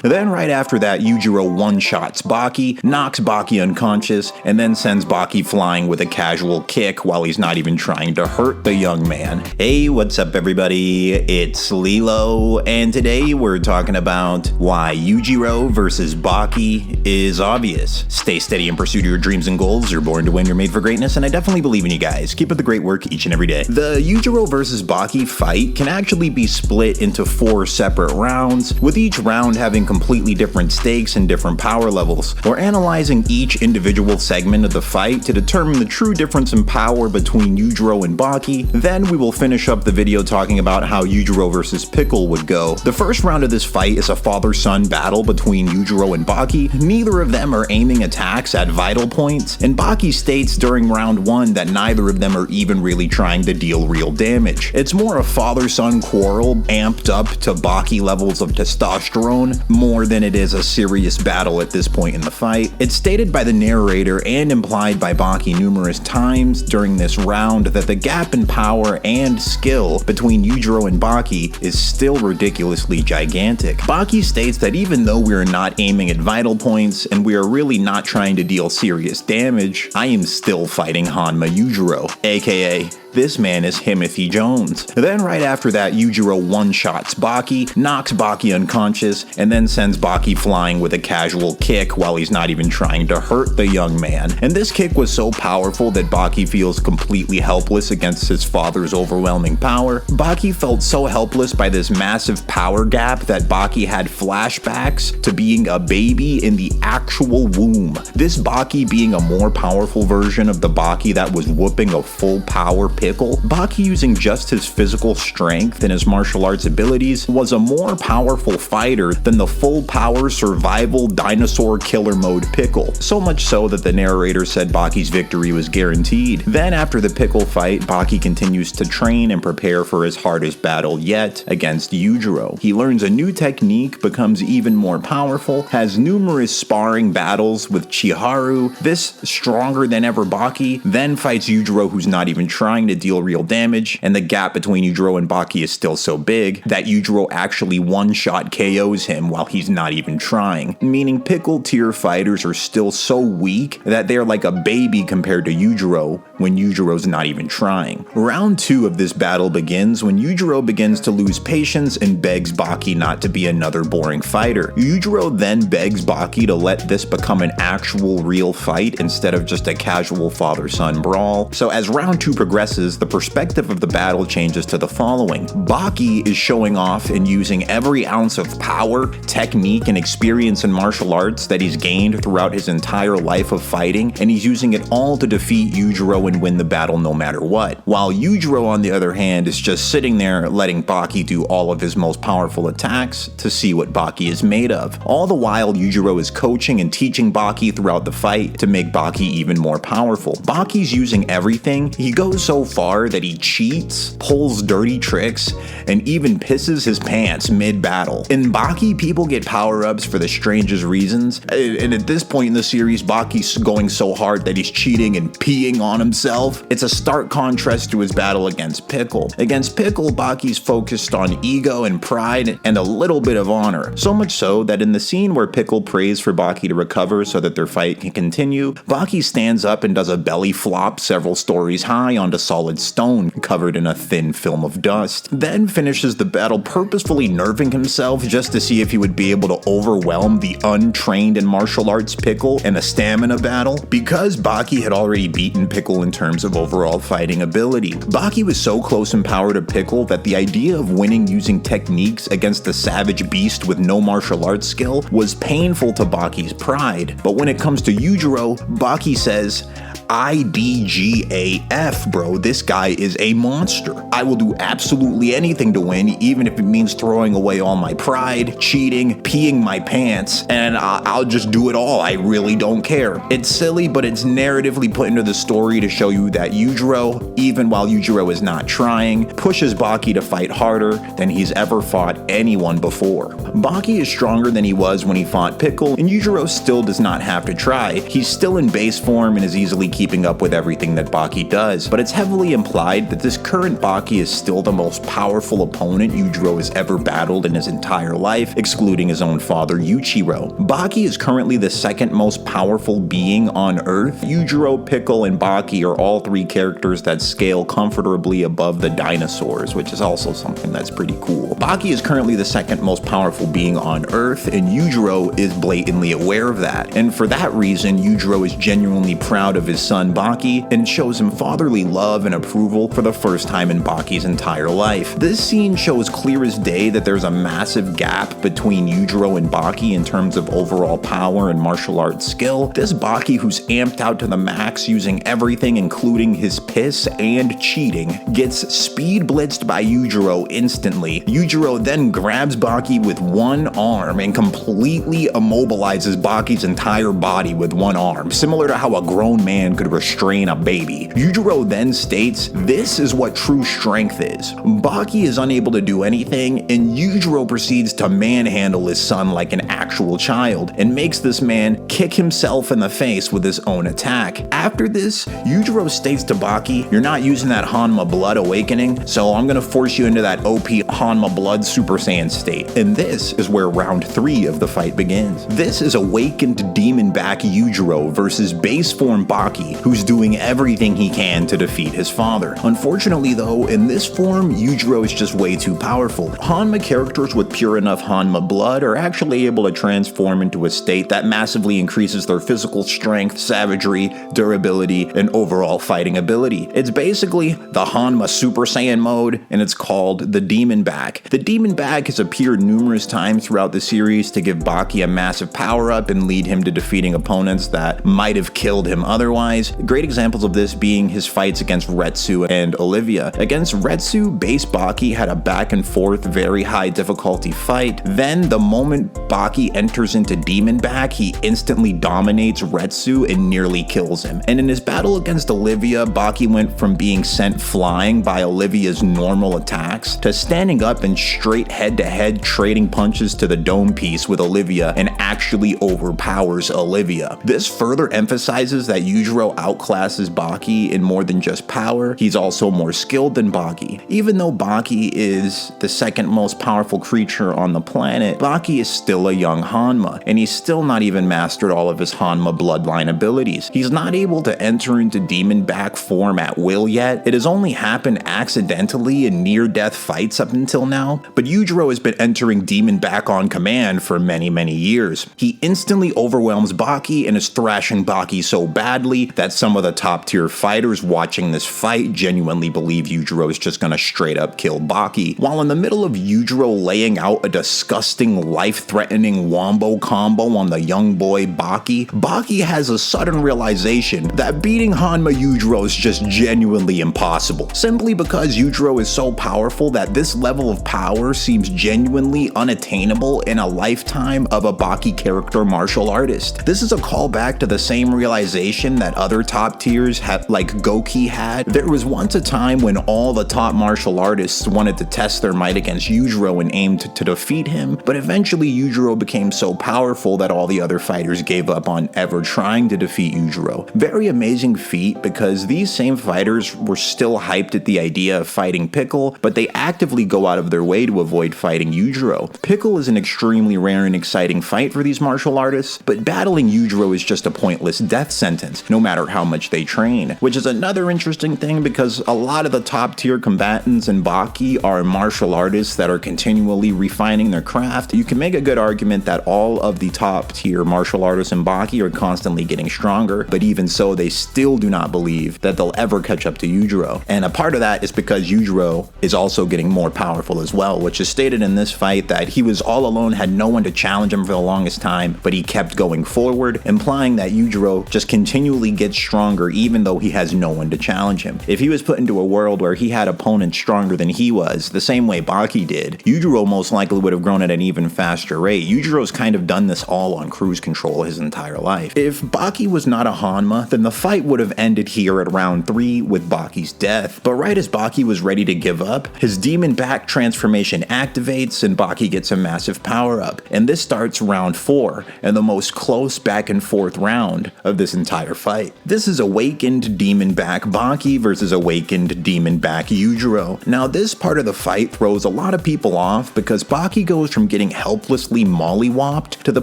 Then right after that, Yujiro one-shots Baki, knocks Baki unconscious, and then sends Baki flying with a casual kick while he's not even trying to hurt the young man. Hey, what's up everybody? It's LeeLos, and today we're talking about why Yujiro versus Baki is obvious. Stay steady in pursuit of your dreams and goals. You're born to win, you're made for greatness, and I definitely believe in you guys. Keep up the great work each and every day. The Yujiro versus Baki fight can actually be split into 4 separate rounds, with each round having completely different stakes and different power levels. We're analyzing each individual segment of the fight to determine the true difference in power between Yujiro and Baki. Then we will finish up the video talking about how Yujiro versus Pickle would go. The first round of this fight is a father-son battle between Yujiro and Baki. Neither of them are aiming attacks at vital points, and Baki states during round 1 that neither of them are even really trying to deal real damage. It's more a father-son quarrel amped up to Baki levels of testosterone more than it is a serious battle at this point in the fight. It's stated by the narrator and implied by Baki numerous times during this round that the gap in power and skill between Yujiro and Baki is still ridiculously gigantic. Baki states that even though we are not aiming at vital points and we are really not trying to deal serious damage, I am still fighting Hanma Yujiro, aka this man is Timothy Jones. Then right after that, Yujiro one-shots Baki, knocks Baki unconscious, and then sends Baki flying with a casual kick while he's not even trying to hurt the young man. And this kick was so powerful that Baki feels completely helpless against his father's overwhelming power. Baki felt so helpless by this massive power gap that Baki had flashbacks to being a baby in the actual womb. This Baki being a more powerful version of the Baki that was whooping a full power Pickle. Baki, using just his physical strength and his martial arts abilities, was a more powerful fighter than the full power survival dinosaur killer mode Pickle. So much so that the narrator said Baki's victory was guaranteed. Then after the Pickle fight, Baki continues to train and prepare for his hardest battle yet against Yujiro. He learns a new technique, becomes even more powerful, has numerous sparring battles with Chiharu, this stronger than ever Baki, then fights Yujiro who's not even trying to deal real damage, and the gap between Yujiro and Baki is still so big that Yujiro actually one-shot KOs him while he's not even trying, meaning Pickle tier fighters are still so weak that they're like a baby compared to Yujiro when Yujiro's not even trying. Round 2 of this battle begins when Yujiro begins to lose patience and begs Baki not to be another boring fighter. Yujiro then begs Baki to let this become an actual real fight instead of just a casual father-son brawl. So as round 2 progresses, the perspective of the battle changes to the following. Baki is showing off and using every ounce of power, technique, and experience in martial arts that he's gained throughout his entire life of fighting, and he's using it all to defeat Yujiro and win the battle no matter what. While Yujiro, on the other hand, is just sitting there letting Baki do all of his most powerful attacks to see what Baki is made of. All the while, Yujiro is coaching and teaching Baki throughout the fight to make Baki even more powerful. Baki's using everything. He goes so far that he cheats, pulls dirty tricks, and even pisses his pants mid-battle. In Baki, people get power-ups for the strangest reasons, and at this point in the series, Baki's going so hard that he's cheating and peeing on himself. It's a stark contrast to his battle against Pickle. Against Pickle, Baki's focused on ego and pride and a little bit of honor, so much so that in the scene where Pickle prays for Baki to recover so that their fight can continue, Baki stands up and does a belly flop several stories high onto solid stone covered in a thin film of dust, then finishes the battle purposefully nerving himself just to see if he would be able to overwhelm the untrained in martial arts Pickle in a stamina battle. Because Baki had already beaten Pickle in terms of overall fighting ability, Baki was so close in power to Pickle that the idea of winning using techniques against a savage beast with no martial arts skill was painful to Baki's pride. But when it comes to Yujiro, Baki says, IDGAF, bro. This guy is a monster. I will do absolutely anything to win, even if it means throwing away all my pride, cheating, peeing my pants, and I'll just do it all. I really don't care. It's silly, but it's narratively put into the story to show you that Yujiro, even while Yujiro is not trying, pushes Baki to fight harder than he's ever fought anyone before. Baki is stronger than he was when he fought Pickle, and Yujiro still does not have to try. He's still in base form and is easily keeping keeping up with everything that Baki does, but it's heavily implied that this current Baki is still the most powerful opponent Yujiro has ever battled in his entire life, excluding his own father Yujiro. Baki is currently the second most powerful being on Earth. Yujiro, Pickle, and Baki are all three characters that scale comfortably above the dinosaurs, which is also something that's pretty cool. Baki is currently the second most powerful being on Earth, and Yujiro is blatantly aware of that. And for that reason, Yujiro is genuinely proud of his son Baki and shows him fatherly love and approval for the first time in Baki's entire life. This scene shows clear as day that there's a massive gap between Yujiro and Baki in terms of overall power and martial arts skill. This Baki, who's amped out to the max using everything including his piss and cheating, gets speed blitzed by Yujiro instantly. Yujiro then grabs Baki with one arm and completely immobilizes Baki's entire body with one arm, similar to how a grown man could restrain a baby. Yujiro then states, "This is what true strength is." Baki is unable to do anything, and Yujiro proceeds to manhandle his son like an actual child, and makes this man kick himself in the face with his own attack. After this, Yujiro states to Baki, "You're not using that Hanma blood awakening, so I'm gonna force you into that OP Hanma blood Super Saiyan state." And this is where round 3 of the fight begins. This is awakened demon back Yujiro versus base form Baki, who's doing everything he can to defeat his father. Unfortunately though, in this form, Yujiro is just way too powerful. Hanma characters with pure enough Hanma blood are actually able to transform into a state that massively increases their physical strength, savagery, durability, and overall fighting ability. It's basically the Hanma Super Saiyan mode, and it's called the Demon Back. The Demon Back has appeared numerous times throughout the series to give Baki a massive power-up and lead him to defeating opponents that might have killed him otherwise. Great examples of this being his fights against Retsu and Olivia. Against Retsu, base Baki had a back and forth, very high difficulty fight. Then, the moment Baki enters into Demon Back, he instantly dominates Retsu and nearly kills him. And in his battle against Olivia, Baki went from being sent flying by Olivia's normal attacks to standing up and straight head-to-head trading punches to the dome piece with Olivia and actually overpowers Olivia. This further emphasizes that Yujiro outclasses Baki in more than just power. He's also more skilled than Baki. Even though Baki is the second most powerful creature on the planet, Baki is still a young Hanma, and he's still not even mastered all of his Hanma bloodline abilities. He's not able to enter into demon back form at will yet. It has only happened accidentally in near-death fights up until now, but Yujiro has been entering demon back on command for many years. He instantly overwhelms Baki and is thrashing Baki so badly that some of the top-tier fighters watching this fight genuinely believe Yujiro is just gonna straight up kill Baki. While in the middle of Yujiro laying out a disgusting, life-threatening wombo combo on the young boy Baki, Baki has a sudden realization that beating Hanma Yujiro is just genuinely impossible, simply because Yujiro is so powerful that this level of power seems genuinely unattainable in a lifetime of a Baki character martial artist. This is a callback to the same realization that other top tiers like Goki had. There was once a time when all the top martial artists wanted to test their might against Yujiro and aimed to defeat him, but eventually Yujiro became so powerful that all the other fighters gave up on ever trying to defeat Yujiro. Very amazing feat, because these same fighters were still hyped at the idea of fighting Pickle, but they actively go out of their way to avoid fighting Yujiro. Pickle is an extremely rare and exciting fight for these martial artists, but battling Yujiro is just a pointless death sentence, no matter how much they train. Which is another interesting thing, because a lot of the top tier combatants in Baki are martial artists that are continually refining their craft. You can make a good argument that all of the top tier martial artists in Baki are constantly getting stronger, but even so, they still do not believe that they'll ever catch up to Yujiro. And a part of that is because Yujiro is also getting more powerful as well, which is stated in this fight that he was all alone, had no one to challenge him for the longest time, but he kept going forward, implying that Yujiro just continually gets stronger even though he has no one to challenge him. If he was put into a world where he had opponents stronger than he was, the same way Baki did, Yujiro most likely would have grown at an even faster rate. Yujiro's kind of done this all on cruise control his entire life. If Baki was not a Hanma, then the fight would have ended here at round 3 with Baki's death, but right as Baki was ready to give up, his demon back back transformation activates and Baki gets a massive power-up. And this starts round 4, and the most close back and forth round of this entire fight. This is awakened demon back Baki versus awakened demon back Yujiro. Now this part of the fight throws a lot of people off because Baki goes from getting helplessly mollywopped to the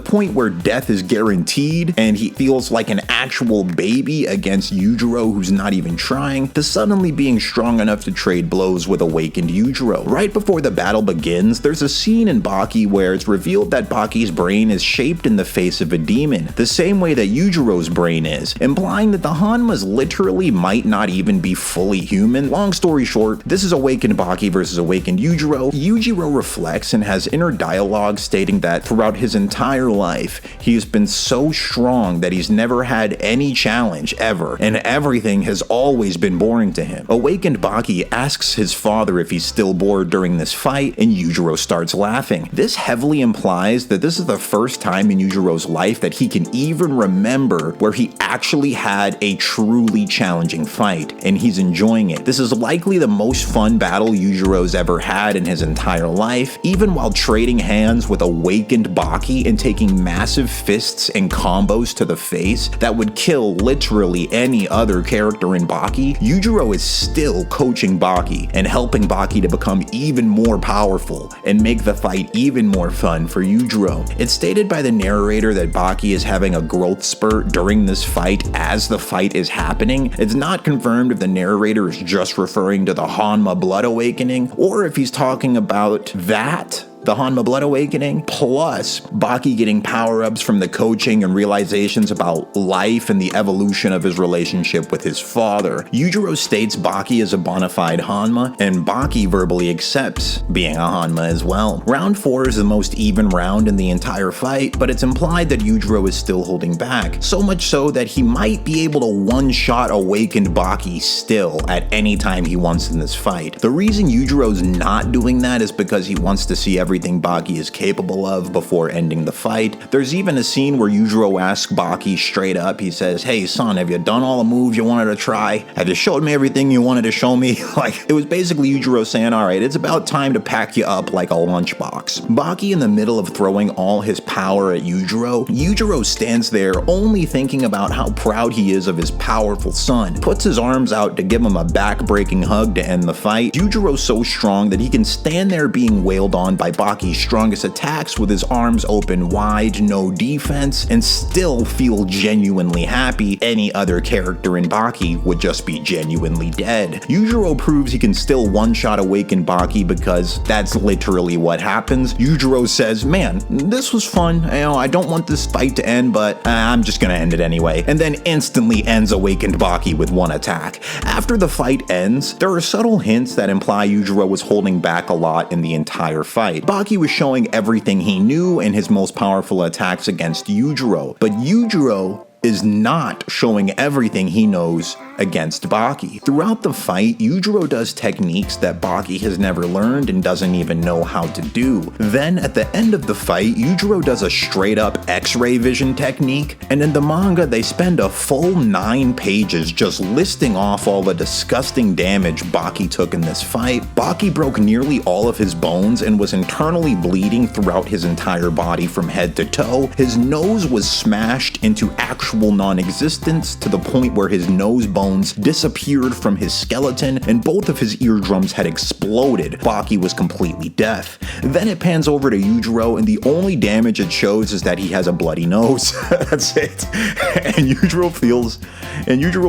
point where death is guaranteed and he feels like an actual baby against Yujiro who's not even trying, to suddenly being strong enough to trade blows with awakened Yujiro. Right before the battle begins, there's a scene in Baki where it's revealed that Baki's brain is shaped in the face of a demon, the same way that Yujiro's brain is, implying that the Hanmas literally might not even be fully human. Long story short, this is awakened Baki versus awakened Yujiro. Yujiro reflects and has inner dialogue stating that throughout his entire life, he has been so strong that he's never had any challenge ever, and everything has always been boring to him. Awakened Baki asks his father if he's still bored during this fight, and Yujiro starts laughing. This heavily implies that this is the first time in Yujiro's life that he can even remember where he actually had a truly challenging fight, and he's enjoying it. This is likely the most fun battle Yujiro's ever had in his entire life, even while trading hands with awakened Baki and taking massive fists and combos to the face that would kill literally any other character in Baki. Yujiro is still coaching Baki and helping Baki to become even more powerful and make the fight even more fun for Yujiro. It's stated by the narrator that Baki is having a growth spurt during this fight as the fight is happening. It's not confirmed if the narrator is just referring to the Hanma Blood Awakening or if he's talking about that, the Hanma Blood Awakening, plus Baki getting power-ups from the coaching and realizations about life and the evolution of his relationship with his father. Yujiro states Baki is a bona fide Hanma, and Baki verbally accepts being a Hanma as well. Round 4 is the most even round in the entire fight, but it's implied that Yujiro is still holding back, so much so that he might be able to one-shot awakened Baki still at any time he wants in this fight. The reason Yujiro's not doing that is because he wants to see everything Baki is capable of before ending the fight. There's even a scene where Yujiro asks Baki straight up, he says, "Hey son, have you done all the moves you wanted to try? Have you showed me everything you wanted to show me?" Like, it was basically Yujiro saying, alright, it's about time to pack you up like a lunchbox. Baki in the middle of throwing all his power at Yujiro stands there only thinking about how proud he is of his powerful son, puts his arms out to give him a back-breaking hug to end the fight. Yujiro's so strong that he can stand there being wailed on by Baki's strongest attacks with his arms open wide, no defense, and still feel genuinely happy. Any other character in Baki would just be genuinely dead. Yujiro proves he can still one-shot awaken Baki because that's literally what happens. Yujiro says, "Man, this was fun. I don't want this fight to end, but I'm just gonna end it anyway," and then instantly ends awakened Baki with one attack. After the fight ends, there are subtle hints that imply Yujiro was holding back a lot in the entire fight. Baki was showing everything he knew in his most powerful attacks against Yujiro, but Yujiro is not showing everything he knows against Baki. Throughout the fight, Yujiro does techniques that Baki has never learned and doesn't even know how to do. Then at the end of the fight, Yujiro does a straight up X-ray vision technique, and in the manga they spend a full 9 pages just listing off all the disgusting damage Baki took in this fight. Baki broke nearly all of his bones and was internally bleeding throughout his entire body from head to toe. His nose was smashed into actual non-existence to the point where his nose bones disappeared from his skeleton and both of his eardrums had exploded. Baki was completely deaf. Then it pans over to Yujiro and the only damage it shows is that he has a bloody nose. That's it. And Yujiro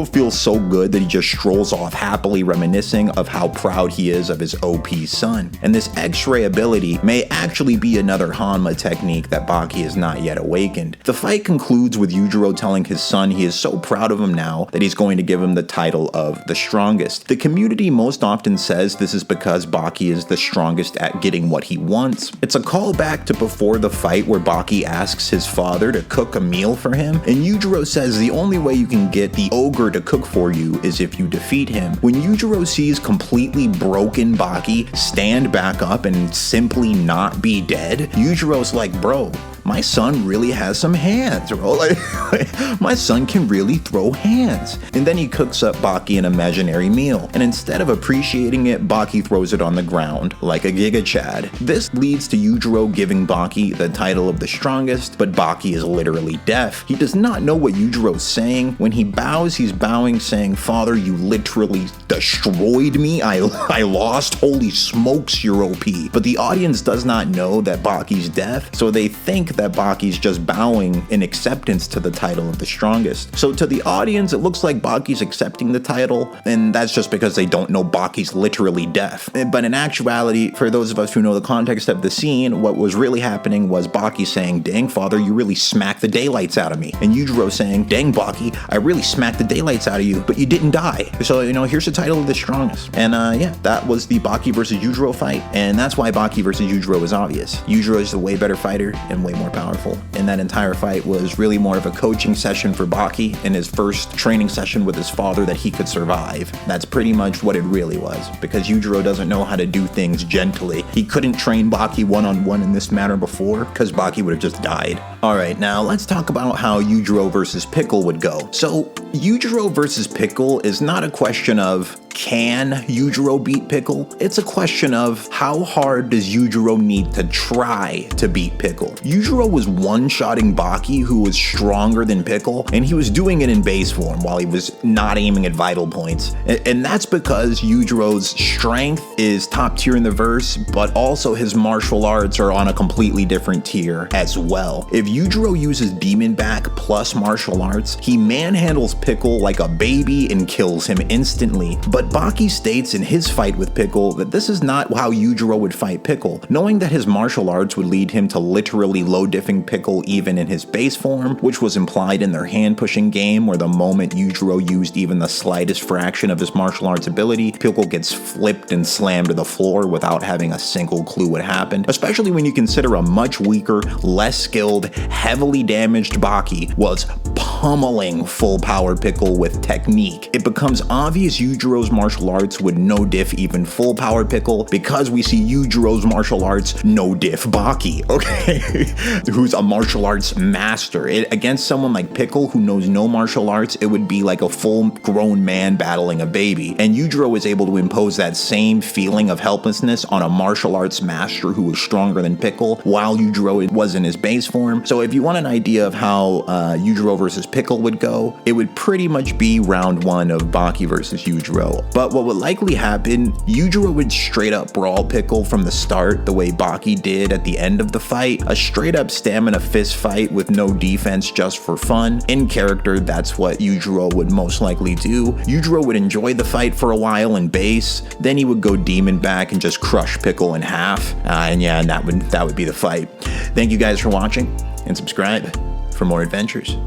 feels so good that he just strolls off happily reminiscing of how proud he is of his OP son. And this X-ray ability may actually be another Hanma technique that Baki has not yet awakened. The fight concludes with Yujiro telling his son he is so proud of him now that he's going to give him the title of the strongest. The community most often says this is because Baki is the strongest at getting what he wants. It's a callback to before the fight where Baki asks his father to cook a meal for him, and Yujiro says the only way you can get the ogre to cook for you is if you defeat him. When Yujiro sees completely broken Baki stand back up and simply not be dead, Yujiro's like, bro, my son really has some hands, bro. Like, my son can really throw hands. And then he cooks up Baki an imaginary meal, and instead of appreciating it, Baki throws it on the ground like a Giga Chad. This leads to Yujiro giving Baki the title of the strongest, but Baki is literally deaf. He does not know what Yujiro's saying. When he bows, he's bowing, saying, "Father, you literally destroyed me. I lost. Holy smokes, you're OP." But the audience does not know that Baki's deaf, so they think that Baki's just bowing in acceptance to the title of the strongest. So to the audience, it looks like Baki's accepting the title, and that's just because they don't know Baki's literally deaf. But in actuality, for those of us who know the context of the scene, what was really happening was Baki saying, "Dang, father, you really smacked the daylights out of me." And Yujiro saying, "Dang, Baki, I really smacked the daylights out of you, but you didn't die. So, here's the title of the strongest." And yeah, that was the Baki versus Yujiro fight, and that's why Baki versus Yujiro is obvious. Yujiro is a way better fighter and way more powerful. And that entire fight was really more of a coaching session for Baki in his first training session with his father that he could survive. That's pretty much what it really was, because Yujiro doesn't know how to do things gently. He couldn't train Baki one-on-one in this manner before, because Baki would have just died. Alright, now let's talk about how Yujiro versus Pickle would go. So, Yujiro versus Pickle is not a question of can Yujiro beat Pickle? It's a question of how hard does Yujiro need to try to beat Pickle? Yujiro was one-shotting Baki, who was stronger than Pickle, and he was doing it in base form while he was not aiming at vital points. And that's because Yujiro's strength is top tier in the verse, but also his martial arts are on a completely different tier as well. If Yujiro uses Demon Back plus martial arts, he manhandles Pickle like a baby and kills him instantly. But Baki states in his fight with Pickle that this is not how Yujiro would fight Pickle, knowing that his martial arts would lead him to literally low-diffing Pickle even in his base form, which was implied in their hand-pushing game, where the moment Yujiro used even the slightest fraction of his martial arts ability, Pickle gets flipped and slammed to the floor without having a single clue what happened, especially when you consider a much weaker, less skilled, heavily damaged Baki was pummeling full-power Pickle with technique. It becomes obvious Yujiro's martial arts would no-diff even full-power Pickle, because we see Yujiro's martial arts no-diff Baki, okay? Who's a martial arts master. Against someone like Pickle, who knows no martial arts, it would be like a full-grown man battling a baby. And Yujiro was able to impose that same feeling of helplessness on a martial arts master who was stronger than Pickle, while Yujiro was in his base form. So if you want an idea of how Yujiro versus Pickle would go, it would pretty much be round one of Baki versus Yujiro. But what would likely happen, Yujiro would straight up brawl Pickle from the start, the way Baki did at the end of the fight. A straight up stamina fist fight with no defense just for fun. In character, that's what Yujiro would most likely do. Yujiro would enjoy the fight for a while in base, then he would go Demon Back and just crush Pickle in half. And that would be the fight. Thank you guys for watching, and subscribe for more adventures.